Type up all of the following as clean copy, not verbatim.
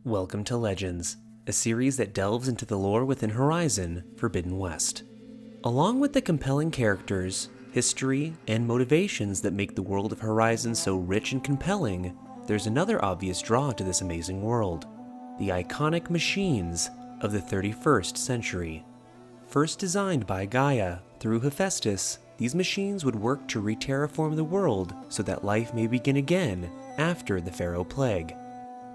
Welcome to Legends, a series that delves into the lore within Horizon Forbidden West. Along with the compelling characters, history, and motivations that make the world of Horizon so rich and compelling, there's another obvious draw to this amazing world: the iconic machines of the 31st century. First designed by Gaia through Hephaestus, these machines would work to re-terraform the world so that life may begin again after the Pharaoh Plague.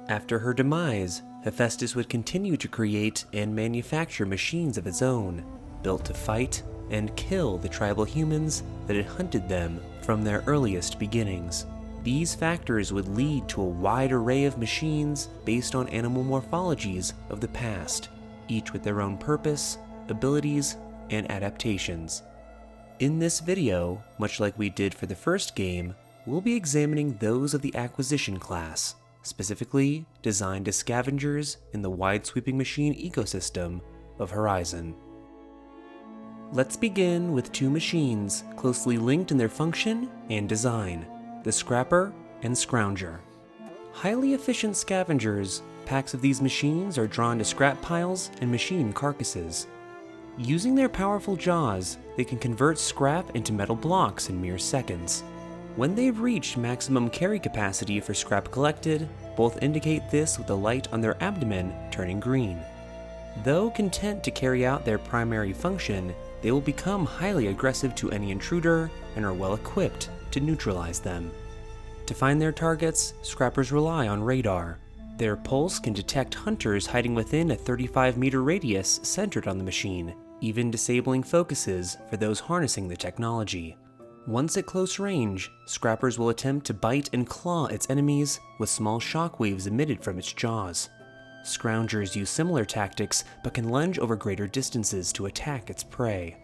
After her demise, Hephaestus would continue to create and manufacture machines of its own, built to fight and kill the tribal humans that had hunted them from their earliest beginnings. These factors would lead to a wide array of machines based on animal morphologies of the past, each with their own purpose, abilities, and adaptations. In this video, much like we did for the first game, we'll be examining those of the acquisition class, specifically designed as scavengers in the wide-sweeping machine ecosystem of Horizon. Let's begin with two machines closely linked in their function and design: the Scrapper and Scrounger. Highly efficient scavengers, packs of these machines are drawn to scrap piles and machine carcasses. Using their powerful jaws, they can convert scrap into metal blocks in mere seconds. When they've reached maximum carry capacity for scrap collected, both indicate this with the light on their abdomen turning green. Though content to carry out their primary function, they will become highly aggressive to any intruder and are well equipped to neutralize them. To find their targets, scrappers rely on radar. Their pulse can detect hunters hiding within a 35-meter radius centered on the machine, even disabling focuses for those harnessing the technology. Once at close range, scrappers will attempt to bite and claw its enemies with small shockwaves emitted from its jaws. Scroungers use similar tactics but can lunge over greater distances to attack its prey.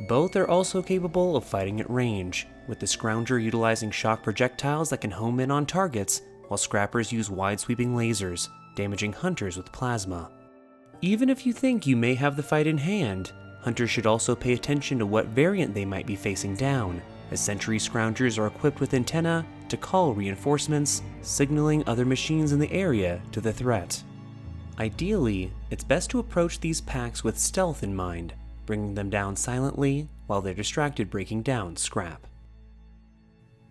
Both are also capable of fighting at range, with the Scrounger utilizing shock projectiles that can home in on targets, while scrappers use wide-sweeping lasers, damaging hunters with plasma. Even if you think you may have the fight in hand, hunters should also pay attention to what variant they might be facing down, as Sentry Scroungers are equipped with antennae to call reinforcements, signaling other machines in the area to the threat. Ideally, it's best to approach these packs with stealth in mind, bringing them down silently while they're distracted breaking down scrap.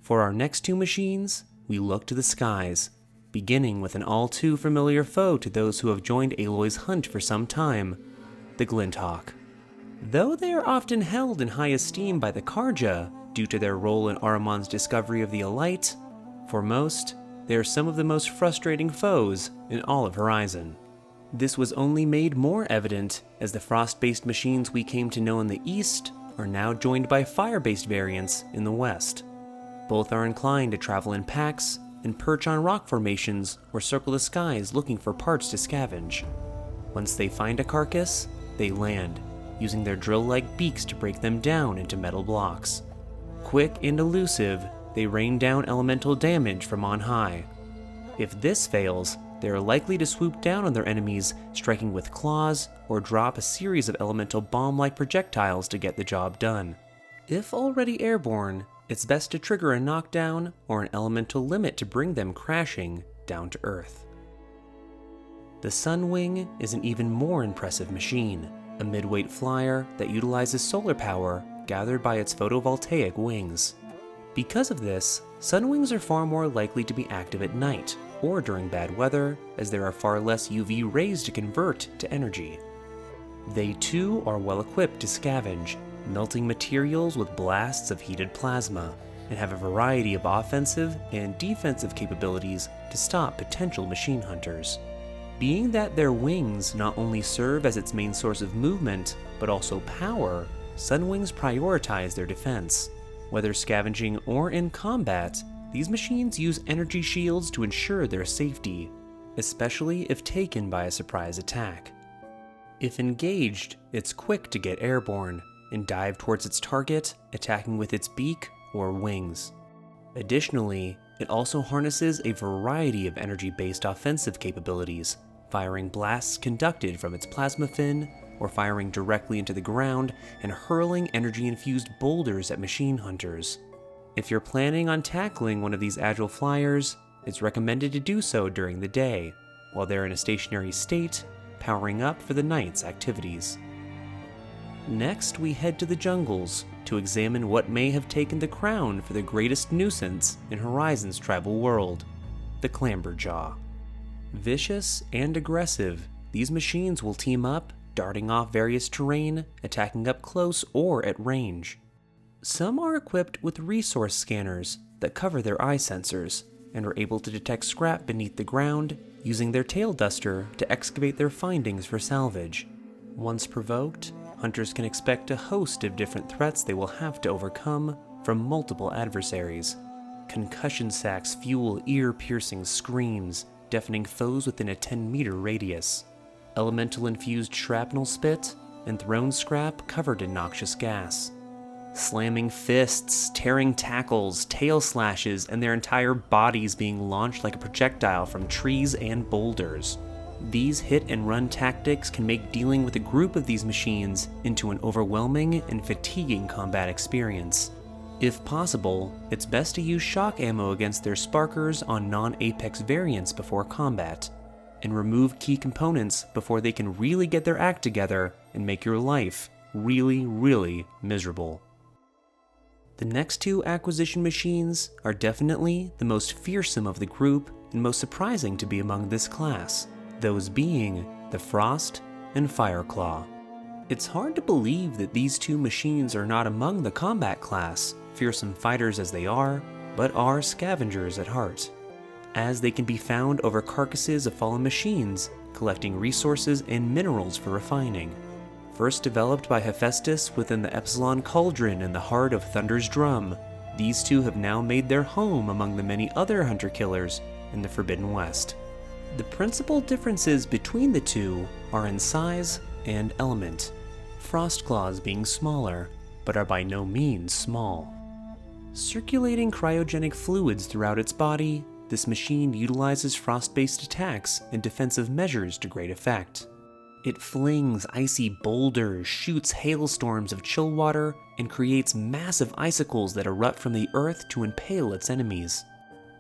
For our next two machines, we look to the skies, beginning with an all-too familiar foe to those who have joined Aloy's hunt for some time: the Glinthawk. Though they are often held in high esteem by the Carja due to their role in Ahriman's discovery of the Elite, for most, they are some of the most frustrating foes in all of Horizon. This was only made more evident as the frost-based machines we came to know in the East are now joined by fire-based variants in the West. Both are inclined to travel in packs and perch on rock formations or circle the skies looking for parts to scavenge. Once they find a carcass, they land, using their drill-like beaks to break them down into metal blocks. Quick and elusive, they rain down elemental damage from on high. If this fails, they are likely to swoop down on their enemies, striking with claws, or drop a series of elemental bomb-like projectiles to get the job done. If already airborne, it's best to trigger a knockdown or an elemental limit to bring them crashing down to Earth. The Sunwing is an even more impressive machine, a mid-weight flyer that utilizes solar power gathered by its photovoltaic wings. Because of this, Sunwings are far more likely to be active at night or during bad weather, as there are far less UV rays to convert to energy. They too are well equipped to scavenge, melting materials with blasts of heated plasma, and have a variety of offensive and defensive capabilities to stop potential machine hunters. Being that their wings not only serve as its main source of movement, but also power, Sunwings prioritize their defense. Whether scavenging or in combat, these machines use energy shields to ensure their safety, especially if taken by a surprise attack. If engaged, it's quick to get airborne and dive towards its target, attacking with its beak or wings. Additionally, it also harnesses a variety of energy-based offensive capabilities, firing blasts conducted from its plasma fin, or firing directly into the ground and hurling energy-infused boulders at machine hunters. If you're planning on tackling one of these agile flyers, it's recommended to do so during the day, while they're in a stationary state, powering up for the night's activities. Next, we head to the jungles to examine what may have taken the crown for the greatest nuisance in Horizon's tribal world, the Clamberjaw. Vicious and aggressive, these machines will team up, darting off various terrain, attacking up close or at range. Some are equipped with resource scanners that cover their eye sensors and are able to detect scrap beneath the ground, using their tail duster to excavate their findings for salvage. Once provoked, hunters can expect a host of different threats they will have to overcome from multiple adversaries. Concussion sacks fuel ear-piercing screams, deafening foes within a 10-meter radius. Elemental-infused shrapnel spit, and thrown scrap covered in noxious gas. Slamming fists, tearing tackles, tail slashes, and their entire bodies being launched like a projectile from trees and boulders. These hit-and-run tactics can make dealing with a group of these machines into an overwhelming and fatiguing combat experience. If possible, it's best to use shock ammo against their sparkers on non-Apex variants before combat, and remove key components before they can really get their act together and make your life really, really miserable. The next two acquisition machines are definitely the most fearsome of the group and most surprising to be among this class, those being the Frost and Fireclaw. It's hard to believe that these two machines are not among the combat class, fearsome fighters as they are, but are scavengers at heart, as they can be found over carcasses of fallen machines, collecting resources and minerals for refining. First developed by Hephaestus within the Epsilon Cauldron in the heart of Thunder's Drum, these two have now made their home among the many other hunter-killers in the Forbidden West. The principal differences between the two are in size and element, Frostclaws being smaller, but are by no means small. Circulating cryogenic fluids throughout its body, this machine utilizes frost-based attacks and defensive measures to great effect. It flings icy boulders, shoots hailstorms of chill water, and creates massive icicles that erupt from the earth to impale its enemies.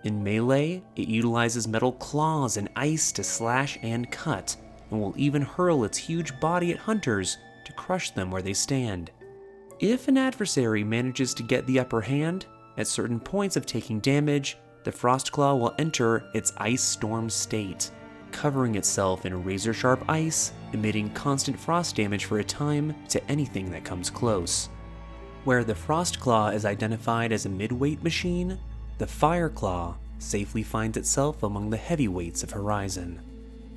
In melee, it utilizes metal claws and ice to slash and cut, and will even hurl its huge body at hunters to crush them where they stand. If an adversary manages to get the upper hand, at certain points of taking damage, the Frostclaw will enter its ice storm state, covering itself in razor-sharp ice, emitting constant frost damage for a time to anything that comes close. Where the Frostclaw is identified as a mid-weight machine, the Fireclaw safely finds itself among the heavyweights of Horizon.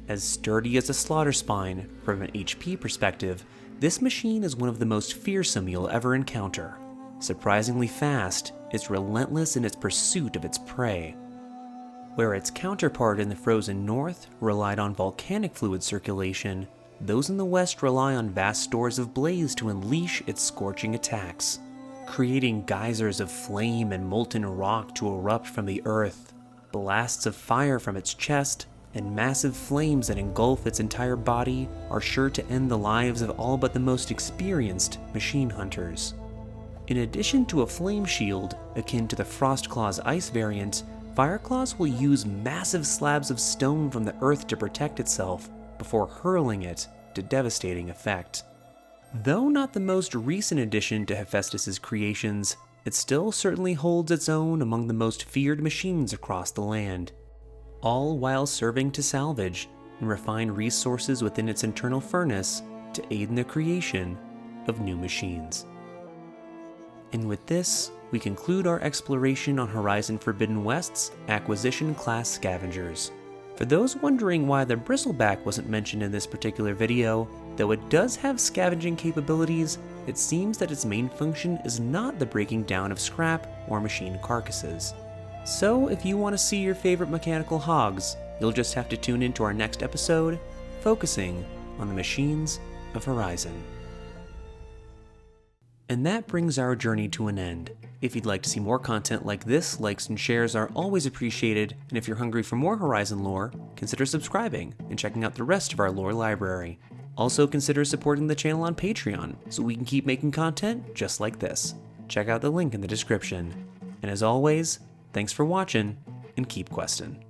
As sturdy as a slaughter spine, from an HP perspective, this machine is one of the most fearsome you'll ever encounter. Surprisingly fast, it's relentless in its pursuit of its prey. Where its counterpart in the frozen north relied on volcanic fluid circulation, those in the west rely on vast stores of blaze to unleash its scorching attacks, creating geysers of flame and molten rock to erupt from the earth, blasts of fire from its chest, and massive flames that engulf its entire body are sure to end the lives of all but the most experienced machine hunters. In addition to a flame shield, akin to the Frostclaw's ice variant, Fireclaws will use massive slabs of stone from the earth to protect itself before hurling it to devastating effect. Though not the most recent addition to Hephaestus' creations, it still certainly holds its own among the most feared machines across the land, all while serving to salvage and refine resources within its internal furnace to aid in the creation of new machines. And with this, we conclude our exploration on Horizon Forbidden West's Acquisition Class Scavengers. For those wondering why the Bristleback wasn't mentioned in this particular video, though it does have scavenging capabilities, it seems that its main function is not the breaking down of scrap or machine carcasses. So if you want to see your favorite mechanical hogs, you'll just have to tune into our next episode, focusing on the machines of Horizon. And that brings our journey to an end. If you'd like to see more content like this, likes and shares are always appreciated, and if you're hungry for more Horizon lore, consider subscribing and checking out the rest of our lore library. Also consider supporting the channel on Patreon, so we can keep making content just like this. Check out the link in the description. And as always, thanks for watching, and keep questing.